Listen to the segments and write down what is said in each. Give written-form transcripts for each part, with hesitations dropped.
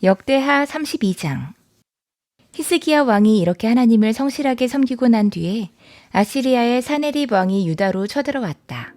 역대하 32장. 히스기야 왕이 이렇게 하나님을 성실하게 섬기고 난 뒤에 아시리아의 사네립 왕이 유다로 쳐들어왔다.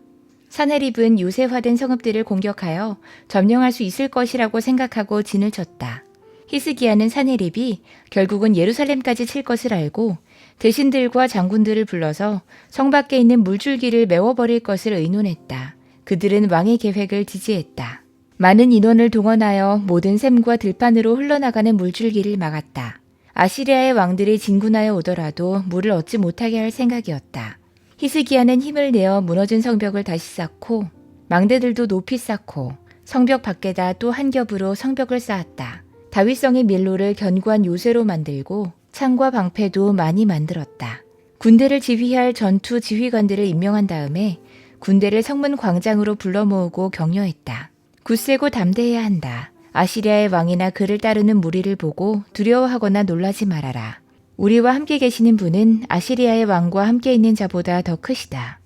사네립은 요새화된 성읍들을 공격하여 점령할 수 있을 것이라고 생각하고 진을 쳤다. 히스기야는 사네립이 결국은 예루살렘까지 칠 것을 알고 대신들과 장군들을 불러서 성 밖에 있는 물줄기를 메워버릴 것을 의논했다. 그들은 왕의 계획을 지지했다. 많은 인원을 동원하여 모든 샘과 들판으로 흘러나가는 물줄기를 막았다. 아시리아의 왕들이 진군하여 오더라도 물을 얻지 못하게 할 생각이었다. 히스기야는 힘을 내어 무너진 성벽을 다시 쌓고 망대들도 높이 쌓고 성벽 밖에다 또 한 겹으로 성벽을 쌓았다. 다윗성의 밀로를 견고한 요새로 만들고 창과 방패도 많이 만들었다. 군대를 지휘할 전투 지휘관들을 임명한 다음에 군대를 성문 광장으로 불러 모으고 격려했다. 굳세고 담대해야 한다. 아시리아의 왕이나 그를 따르는 무리를 보고 두려워하거나 놀라지 말아라. 우리와 함께 계시는 분은 아시리아의 왕과 함께 있는 자보다 더 크시다.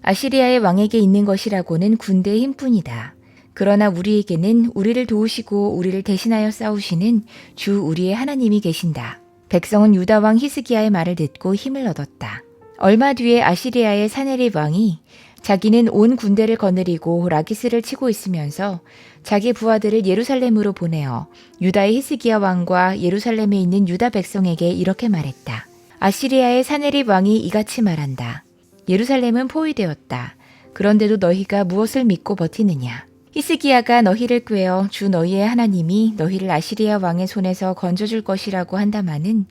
아시리아의 왕에게 있는 것이라고는 군대의 힘뿐이다. 그러나 우리에게는 우리를 도우시고 우리를 대신하여 싸우시는 주 우리의 하나님이 계신다. 백성은 유다 왕 히스기야의 말을 듣고 힘을 얻었다. 얼마 뒤에 아시리아의 사네립 왕이 자기는 온 군대를 거느리고 라기스를 치고 있으면서 자기 부하들을 예루살렘으로 보내어 유다의 히스기야 왕과 예루살렘에 있는 유다 백성에게 이렇게 말했다. 아시리아의 사네립 왕이 이같이 말한다. 예루살렘은 포위되었다. 그런데도 너희가 무엇을 믿고 버티느냐? 히스기야가 너희를 꾀어 주 너희의 하나님이 너희를 아시리아 왕의 손에서 건져줄 것이라고 한다마는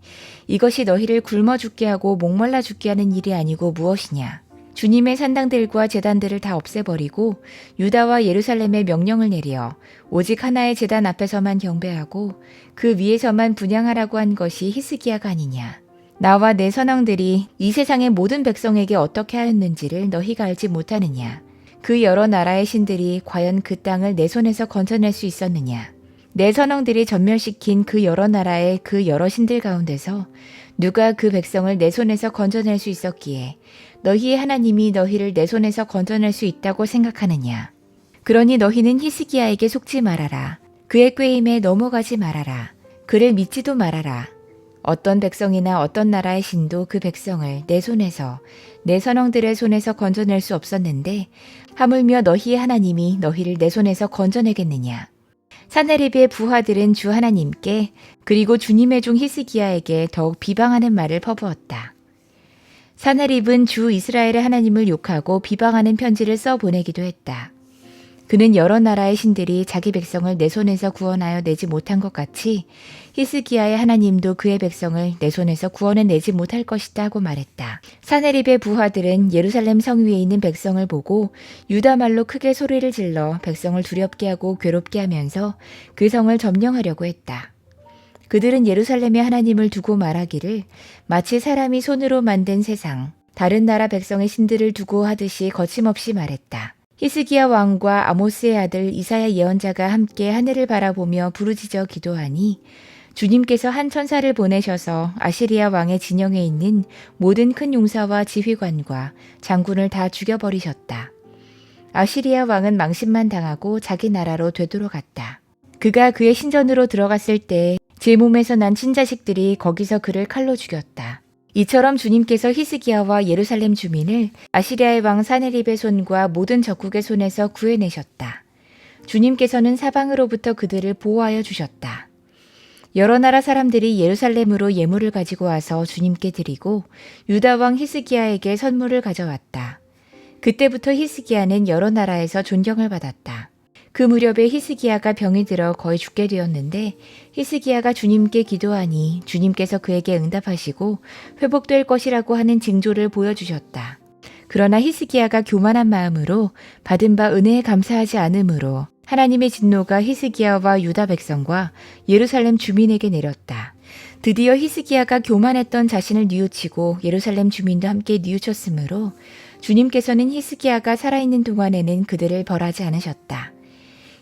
이것이 너희를 굶어 죽게 하고 목말라 죽게 하는 일이 아니고 무엇이냐? 주님의 산당들과 제단들을 다 없애버리고 유다와 예루살렘에 명령을 내려 오직 하나의 제단 앞에서만 경배하고 그 위에서만 분향하라고 한 것이 히스기야가 아니냐. 나와 내 선왕들이 이 세상의 모든 백성에게 어떻게 하였는지를 너희가 알지 못하느냐. 그 여러 나라의 신들이 과연 그 땅을 내 손에서 건져낼 수 있었느냐. 내 선왕들이 전멸시킨 그 여러 나라의 그 여러 신들 가운데서 누가 그 백성을 내 손에서 건져낼 수 있었기에 너희의 하나님이 너희를 내 손에서 건져낼 수 있다고 생각하느냐. 그러니 너희는 히스기야에게 속지 말아라. 그의 꾀임에 넘어가지 말아라. 그를 믿지도 말아라. 어떤 백성이나 어떤 나라의 신도 그 백성을 내 손에서 내 선왕들의 손에서 건져낼 수 없었는데 하물며 너희의 하나님이 너희를 내 손에서 건져내겠느냐. 사네립의 부하들은 주 하나님께 그리고 주님의 종 히스기야에게 더욱 비방하는 말을 퍼부었다. 사네립은 주 이스라엘의 하나님을 욕하고 비방하는 편지를 써 보내기도 했다. 그는 여러 나라의 신들이 자기 백성을 내 손에서 구원하여 내지 못한 것 같이 히스기야의 하나님도 그의 백성을 내 손에서 구원해내지 못할 것이다 하고 말했다. 사네립의 부하들은 예루살렘 성 위에 있는 백성을 보고 유다 말로 크게 소리를 질러 백성을 두렵게 하고 괴롭게 하면서 그 성을 점령하려고 했다. 그들은 예루살렘의 하나님을 두고 말하기를 마치 사람이 손으로 만든 세상, 다른 나라 백성의 신들을 두고 하듯이 거침없이 말했다. 히스기야 왕과 아모스의 아들 이사야 예언자가 함께 하늘을 바라보며 부르짖어 기도하니 주님께서 한 천사를 보내셔서 아시리아 왕의 진영에 있는 모든 큰 용사와 지휘관과 장군을 다 죽여버리셨다. 아시리아 왕은 망신만 당하고 자기 나라로 되돌아갔다. 그가 그의 신전으로 들어갔을 때 제 몸에서 난 친자식들이 거기서 그를 칼로 죽였다. 이처럼 주님께서 히스기야와 예루살렘 주민을 아시리아의 왕 사네립의 손과 모든 적국의 손에서 구해내셨다. 주님께서는 사방으로부터 그들을 보호하여 주셨다. 여러 나라 사람들이 예루살렘으로 예물을 가지고 와서 주님께 드리고 유다 왕 히스기야에게 선물을 가져왔다. 그때부터 히스기야는 여러 나라에서 존경을 받았다. 그 무렵에 히스기야가 병이 들어 거의 죽게 되었는데 히스기야가 주님께 기도하니 주님께서 그에게 응답하시고 회복될 것이라고 하는 징조를 보여주셨다. 그러나 히스기야가 교만한 마음으로 받은 바 은혜에 감사하지 않으므로 하나님의 진노가 히스기야와 유다 백성과 예루살렘 주민에게 내렸다. 드디어 히스기야가 교만했던 자신을 뉘우치고 예루살렘 주민도 함께 뉘우쳤으므로 주님께서는 히스기야가 살아있는 동안에는 그들을 벌하지 않으셨다.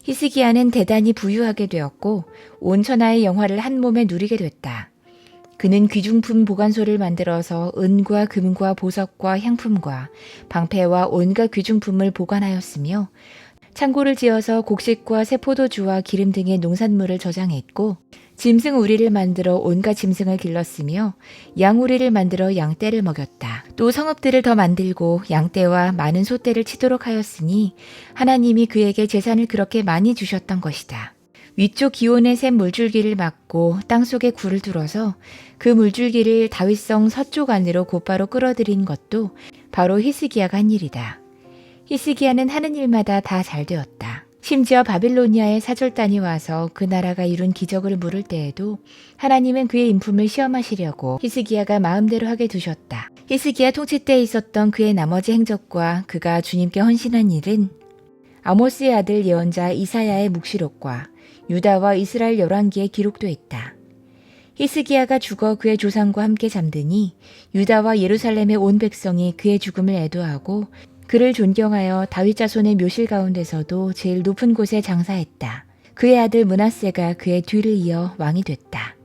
히스기야는 대단히 부유하게 되었고 온 천하의 영화를 한 몸에 누리게 됐다. 그는 귀중품 보관소를 만들어서 은과 금과 보석과 향품과 방패와 온갖 귀중품을 보관하였으며 창고를 지어서 곡식과 새 포도주와 기름 등의 농산물을 저장했고 짐승 우리를 만들어 온갖 짐승을 길렀으며 양 우리를 만들어 양떼를 먹였다. 또 성읍들을 더 만들고 양떼와 많은 소떼를 치도록 하였으니 하나님이 그에게 재산을 그렇게 많이 주셨던 것이다. 위쪽 기온의 샘 물줄기를 막고 땅속에 굴을 뚫어서 그 물줄기를 다윗성 서쪽 안으로 곧바로 끌어들인 것도 바로 히스기야가 한 일이다. 히스기야는 하는 일마다 다 잘 되었다. 심지어 바빌로니아의 사절단이 와서 그 나라가 이룬 기적을 물을 때에도 하나님은 그의 인품을 시험하시려고 히스기야가 마음대로 하게 두셨다. 히스기야 통치 때에 있었던 그의 나머지 행적과 그가 주님께 헌신한 일은 아모스의 아들 예언자 이사야의 묵시록과 유다와 이스라엘 열왕기에 기록되어 있다. 히스기야가 죽어 그의 조상과 함께 잠드니 유다와 예루살렘의 온 백성이 그의 죽음을 애도하고 그를 존경하여 다윗 자손의 묘실 가운데서도 제일 높은 곳에 장사했다. 그의 아들 므낫세가 그의 뒤를 이어 왕이 됐다.